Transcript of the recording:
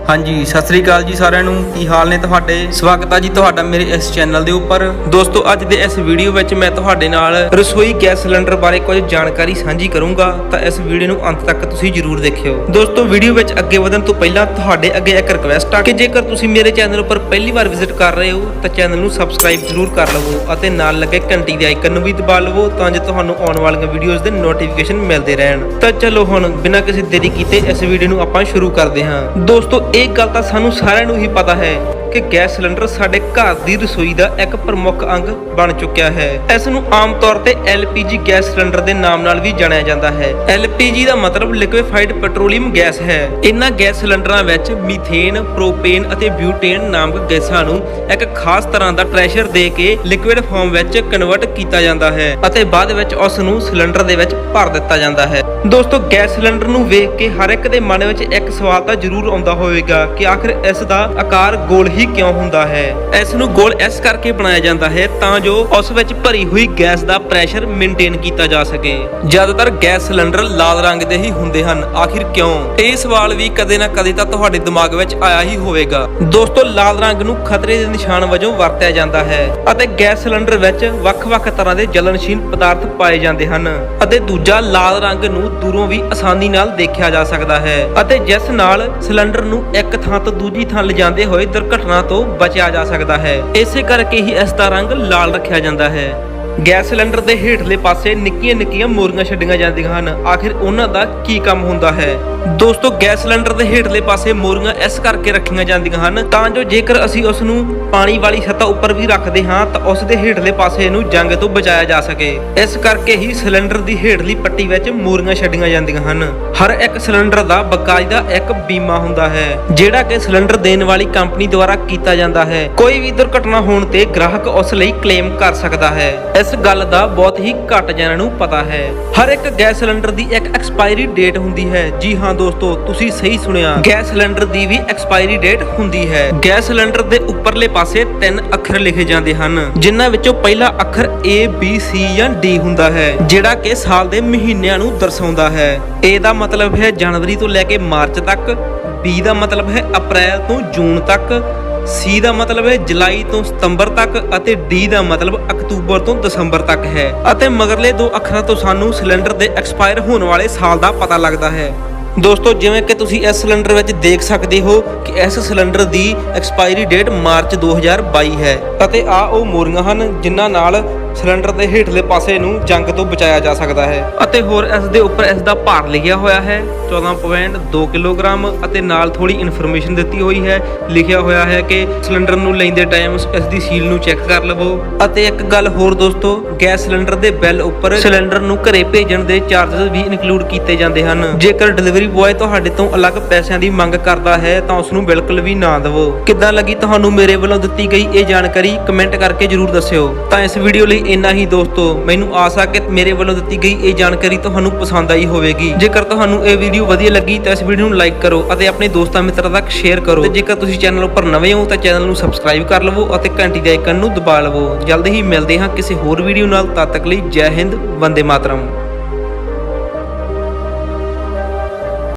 हाँ जी सत श्री अकाल जी सारिਆਂ ਨੂੰ ਕੀ ਹਾਲ ਨੇ ਤੁਹਾਡੇ। ਸਵਾਗਤ ਹੈ ਜੀ ਤੁਹਾਡਾ ਮੇਰੇ ਇਸ ਚੈਨਲ ਦੇ ਉੱਪਰ। ਦੋਸਤੋ ਅੱਜ ਦੇ ਇਸ ਵੀਡੀਓ ਵਿੱਚ ਮੈਂ ਤੁਹਾਡੇ ਨਾਲ ਰਸੋਈ ਗੈਸ ਸਿਲੰਡਰ ਬਾਰੇ ਕੁਝ ਜਾਣਕਾਰੀ ਸਾਂਝੀ ਕਰੂੰਗਾ, ਤਾਂ ਇਸ ਵੀਡੀਓ ਨੂੰ ਅੰਤ ਤੱਕ ਤੁਸੀਂ ਜ਼ਰੂਰ ਦੇਖਿਓ। ਦੋਸਤੋ ਵੀਡੀਓ ਵਿੱਚ ਅੱਗੇ ਵਧਣ ਤੋਂ ਪਹਿਲਾਂ ਤੁਹਾਡੇ ਅੱਗੇ ਇੱਕ ਰਿਕਵੈਸਟ ਆ ਕਿ ਜੇਕਰ ਤੁਸੀਂ ਮੇਰੇ ਚੈਨਲ ਉੱਪਰ ਪਹਿਲੀ ਵਾਰ ਵਿਜ਼ਿਟ ਕਰ ਰਹੇ ਹੋ ਤਾਂ ਚੈਨਲ ਨੂੰ ਸਬਸਕ੍ਰਾਈਬ ਜ਼ਰੂਰ ਕਰ ਲਵੋ ਅਤੇ ਨਾਲ ਲੱਗੇ ਘੰਟੀ ਦੇ ਆਈਕਨ ਨੂੰ ਵੀ ਦਬਾ ਲਵੋ ਤਾਂ ਜੋ ਤੁਹਾਨੂੰ ਆਉਣ ਵਾਲੀਆਂ ਵੀਡੀਓਜ਼ ਦੇ ਨੋਟੀਫਿਕੇਸ਼ਨ ਮਿਲਦੇ ਰਹਿਣ। ਤਾਂ ਚਲੋ ਹੁਣ ਬਿਨਾਂ ਕਿਸੇ ਦੇਰੀ ਕੀਤੇ ਇਸ ਵੀਡੀਓ ਨੂੰ ਆਪਾਂ ਸ਼ੁਰੂ ਕਰਦੇ ਹਾਂ। ਦੋਸਤੋ एक गल तो सानू सारिਆਂ ਨੂੰ ही पता है कि गैस सिलेंडर साडे घर दी रसोई का एक प्रमुख अंग बन चुकिया है। इस नूं आम तौर ते LPG गैस सिलेंडर के नाम नाल भी जानिया जाता है। LPG का मतलब लिक्विफाइड पेट्रोलियम गैस है। इन्हां गैस सिलेंडरां विच मीथेन, प्रोपेन अते ब्यूटेन नामक गैसां नूं एक खास तरह का प्रेशर दे के लिक्विड फॉर्म विच कन्वर्ट किया जाता है अते बाद विच उस नूं सिलेंडर दे विच भर दिता जाता है। दोस्तों गैस सिलेंडर नूं वेख के हर एक दे मन विच एक सवाल तां जरूर आउंदा होवेगा कि आखिर इस दा आकार गोल ही क्यों ਹੁੰਦਾ है। इस ਨੂੰ गोल इस करके बनाया जाता है ਤਾਂ ਜੋ ਉਸ ਵਿੱਚ ਭਰੀ ਹੋਈ ਗੈਸ ਦਾ ਪ੍ਰੈਸ਼ਰ ਮੇਨਟੇਨ ਕੀਤਾ ਜਾ ਸਕੇ। ਜ਼ਿਆਦਾਤਰ ਗੈਸ ਸਿਲੰਡਰ ਲਾਲ ਰੰਗ ਦੇ ਹੀ ਹੁੰਦੇ ਹਨ, ਆਖਿਰ ਕਿਉਂ? ਇਹ ਸਵਾਲ ਵੀ ਕਦੇ ਨਾ ਕਦੇ ਤਾਂ ਤੁਹਾਡੇ ਦਿਮਾਗ ਵਿੱਚ ਆਇਆ ਹੀ ਹੋਵੇਗਾ। ਦੋਸਤੋ ਲਾਲ ਰੰਗ ਨੂੰ ਖਤਰੇ ਦੇ ਨਿਸ਼ਾਨ ਵਜੋਂ ਵਰਤਿਆ ਜਾਂਦਾ ਹੈ ਅਤੇ ਗੈਸ ਸਿਲੰਡਰ ਵਿੱਚ ਵੱਖ-ਵੱਖ ਤਰ੍ਹਾਂ ਦੇ ਜਲਨਸ਼ੀਲ ਪਦਾਰਥ ਪਾਏ ਜਾਂਦੇ ਹਨ ਅਤੇ ਦੂਜਾ ਲਾਲ ਰੰਗ ਨੂੰ ਦੂਰੋਂ ਵੀ ਆਸਾਨੀ ਨਾਲ ਦੇਖਿਆ ਜਾ ਸਕਦਾ ਹੈ ਅਤੇ ਜਿਸ ਨਾਲ ਸਿਲੰਡਰ ਨੂੰ ਇੱਕ ਥਾਂ ਤੋਂ ਦੂਜੀ ਥਾਂ ਲਿਜਾਂਦੇ ਹੋਏ ਦੁਰਘਟਨਾ ਤੋਂ ਬਚਿਆ ਜਾ ਸਕਦਾ ਹੈ। ਇਸੇ ਕਰਕੇ ਹੀ ਇਸ ਦਾ ਰੰਗ ਲਾਲ ਰੱਖਿਆ ਜਾਂਦਾ ਹੈ। ਗੈਸ ਸਿਲੰਡਰ ਦੇ ਹੇਠਲੇ ਪਾਸੇ ਨਿੱਕੀਆਂ-ਨਿੱਕੀਆਂ ਮੋਰੀਆਂ ਛੱਡੀਆਂ ਜਾਂਦੀਆਂ ਹਨ, ਆਖਿਰ ਉਹਨਾਂ ਦਾ ਕੀ ਕੰਮ ਹੁੰਦਾ ਹੈ? ਦੋਸਤੋ ਗੈਸ ਸਿਲੰਡਰ ਦੇ ਹੇਠਲੇ ਪਾਸੇ ਮੋਰੀਆਂ ਇਸ ਕਰਕੇ ਰੱਖੀਆਂ ਜਾਂਦੀਆਂ ਹਨ ਤਾਂ ਜੋ ਜੇਕਰ ਅਸੀਂ ਉਸ ਨੂੰ ਪਾਣੀ ਵਾਲੀ ਸਤ੍ਹਾ ਉੱਪਰ ਵੀ ਰੱਖਦੇ ਹਾਂ ਤਾਂ ਉਸ ਦੇ ਹੇਠਲੇ ਪਾਸੇ ਨੂੰ ਜੰਗ ਤੋਂ ਬਚਾਇਆ ਜਾ ਸਕੇ। ਇਸ ਕਰਕੇ ਹੀ ਸਿਲੰਡਰ ਦੀ ਹੇਠਲੀ ਪੱਟੀ ਵਿੱਚ ਮੋਰੀਆਂ ਛੱਡੀਆਂ ਜਾਂਦੀਆਂ ਹਨ। ਹਰ ਇੱਕ ਸਿਲੰਡਰ ਦਾ ਬਕਾਇਦਾ ਇੱਕ ਬੀਮਾ ਹੁੰਦਾ ਹੈ ਜਿਹੜਾ ਕਿ ਸਿਲੰਡਰ ਦੇਣ ਵਾਲੀ ਕੰਪਨੀ ਦੁਆਰਾ ਕੀਤਾ ਜਾਂਦਾ ਹੈ। ਕੋਈ ਵੀ ਦੁਰਘਟਨਾ ਹੋਣ ਤੇ ਗ੍ਰਾਹਕ ਉਸ ਲਈ ਕਲੇਮ ਕਰ ਸਕਦਾ ਹੈ। ਇਸ ਗੱਲ ਦਾ ਬਹੁਤ ਹੀ ਘੱਟ ਜਣਿਆਂ ਨੂੰ ਪਤਾ ਹੈ। ਹਰ ਇੱਕ ਗੈਸ ਸਿਲੰਡਰ ਦੀ ਇੱਕ ਐਕਸਪਾਇਰੀ ਡੇਟ ਹੁੰਦੀ ਹੈ। ਜੀ ਹਾਂ ਦੋਸਤੋ ਤੁਸੀਂ ਸਹੀ ਸੁਣਿਆ, ਗੈਸ ਸਿਲੰਡਰ ਦੀ ਵੀ ਐਕਸਪਾਇਰੀ ਡੇਟ ਹੁੰਦੀ ਹੈ। ਗੈਸ ਸਿਲੰਡਰ ਦੇ ਉੱਪਰਲੇ ਪਾਸੇ 3 ਅੱਖਰ ਲਿਖੇ ਜਾਂਦੇ ਹਨ ਜਿਨ੍ਹਾਂ ਵਿੱਚੋਂ ਪਹਿਲਾ ਅੱਖਰ A, B, C ਜਾਂ D ਹੁੰਦਾ ਹੈ ਜਿਹੜਾ ਕਿ ਸਾਲ ਦੇ ਮਹੀਨਿਆਂ ਨੂੰ ਦਰਸਾਉਂਦਾ ਹੈ। A ਦਾ ਮਤਲਬ ਹੈ ਜਨਵਰੀ ਤੋਂ ਲੈ ਕੇ ਮਾਰਚ ਤੱਕ, B ਦਾ ਮਤਲਬ ਹੈ ਅਪ੍ਰੈਲ ਤੋਂ ਜੂਨ ਤੱਕ, C ਦਾ ਮਤਲਬ ਹੈ ਜੁਲਾਈ ਤੋਂ ਸਤੰਬਰ ਤੱਕ ਅਤੇ D ਦਾ ਮਤਲਬ ਅਕਤੂਬਰ ਤੋਂ ਦਸੰਬਰ ਤੱਕ ਹੈ ਅਤੇ ਮਗਰਲੇ 2 ਅੱਖਰਾਂ ਤੋਂ ਸਾਨੂੰ ਸਿਲੰਡਰ ਦੇ ਐਕਸਪਾਇਰ ਹੋਣ ਵਾਲੇ ਸਾਲ ਦਾ ਪਤਾ ਲੱਗਦਾ ਹੈ। ਦੋਸਤੋ ਜਿਵੇਂ ਕਿ ਤੁਸੀਂ ਇਸ ਸਿਲੰਡਰ ਵਿੱਚ ਦੇਖ ਸਕਦੇ ਹੋ ਕਿ ਇਸ ਸਿਲੰਡਰ ਦੀ ਐਕਸਪਾਇਰੀ ਡੇਟ ਮਾਰਚ 2022 ਹੈ ਅਤੇ ਆ ਉਹ ਮੋਰੀਆਂ ਹਨ ਜਿਨ੍ਹਾਂ ਨਾਲ ਸਿਲੰਡਰ ਦੇ ਹੇਠਲੇ ਪਾਸੇ ਨੂੰ ਜੰਗ ਤੋਂ ਬਚਾਇਆ ਜਾ ਸਕਦਾ ਹੈ ਅਤੇ ਹੋਰ ਇਸ ਦੇ ਉੱਪਰ ਇਸ ਦਾ ਭਾਰ ਲਿਖਿਆ ਹੋਇਆ ਹੈ 14.2 ਕਿਲੋਗ੍ਰਾਮ ਅਤੇ ਨਾਲ ਥੋੜੀ ਇਨਫੋਰਮੇਸ਼ਨ ਦਿੱਤੀ ਹੋਈ ਹੈ। ਲਿਖਿਆ ਹੋਇਆ ਹੈ ਕਿ ਸਿਲੰਡਰ ਨੂੰ ਲੈਂਦੇ ਟਾਈਮ ਇਸ ਦੀ ਸੀਲ ਨੂੰ ਚੈੱਕ ਕਰ ਲਵੋ। ਅਤੇ ਇੱਕ ਗੱਲ ਹੋਰ ਦੋਸਤੋ, ਗੈਸ ਸਿਲੰਡਰ ਦੇ ਬਿੱਲ ਉੱਪਰ ਸਿਲੰਡਰ ਨੂੰ ਘਰੇ ਭੇਜਣ ਦੇ ਚਾਰजेस ਵੀ ਇਨਕਲੂਡ ਕੀਤੇ ਜਾਂਦੇ ਹਨ। ਜੇਕਰ ਡਿਲੀਵਰੀ ਬॉय ਤੁਹਾਡੇ ਤੋਂ ਅਲੱਗ ਪੈਸਿਆਂ ਦੀ ਮੰਗ ਕਰਦਾ ਹੈ ਤਾਂ ਉਸ ਨੂੰ ਬਿਲਕੁਲ ਵੀ ਨਾ ਦਿਵੋ। ਕਿੱਦਾਂ ਲੱਗੀ ਤੁਹਾਨੂੰ ਮੇਰੇ ਵੱਲੋਂ ਦਿੱਤੀ ਗਈ ਇਹ ਜਾਣਕਾਰੀ ਕਮੈਂਟ ਕਰਕੇ ਜਰੂਰ ਦੱਸਿਓ। ਤਾਂ ਇਸ ਵੀਡੀਓ ਲਈ ਇੰਨਾ ਹੀ ਦੋਸਤੋ। ਮੈਨੂੰ ਆਸ ਹੈ ਕਿ ਮੇਰੇ ਵੱਲੋਂ ਦਿੱਤੀ ਗਈ ਇਹ ਜਾਣਕਾਰੀ ਤੁਹਾਨੂੰ ਪਸੰਦ ਆਈ ਹੋਵੇਗੀ। ਜੇਕਰ ਤੁਹਾਨੂੰ ਇਹ ਵੀਡੀਓ ਵਧੀਆ ਲੱਗੀ ਤਾਂ ਇਸ ਵੀਡੀਓ ਨੂੰ ਲਾਈਕ ਕਰੋ ਅਤੇ ਆਪਣੇ ਦੋਸਤਾਂ ਮਿੱਤਰਾਂ ਤੱਕ ਸ਼ੇਅਰ ਕਰੋ ਤੇ ਜੇਕਰ ਤੁਸੀਂ ਚੈਨਲ ਉੱਪਰ ਨਵੇਂ ਹੋ ਤਾਂ ਚੈਨਲ ਨੂੰ ਸਬਸਕ੍ਰਾਈਬ ਕਰ ਲਵੋ ਅਤੇ ਘੰਟੀ ਦੇ ਆਈਕਨ ਨੂੰ ਦਬਾ ਲਵੋ। ਜਲਦੀ ਹੀ ਮਿਲਦੇ ਹਾਂ ਕਿਸੇ ਹੋਰ ਵੀਡੀਓ ਨਾਲ। ਤਦ ਤੱਕ ਲਈ ਜੈ ਹਿੰਦ, ਵੰਦੇ ਮਾਤਰਮ।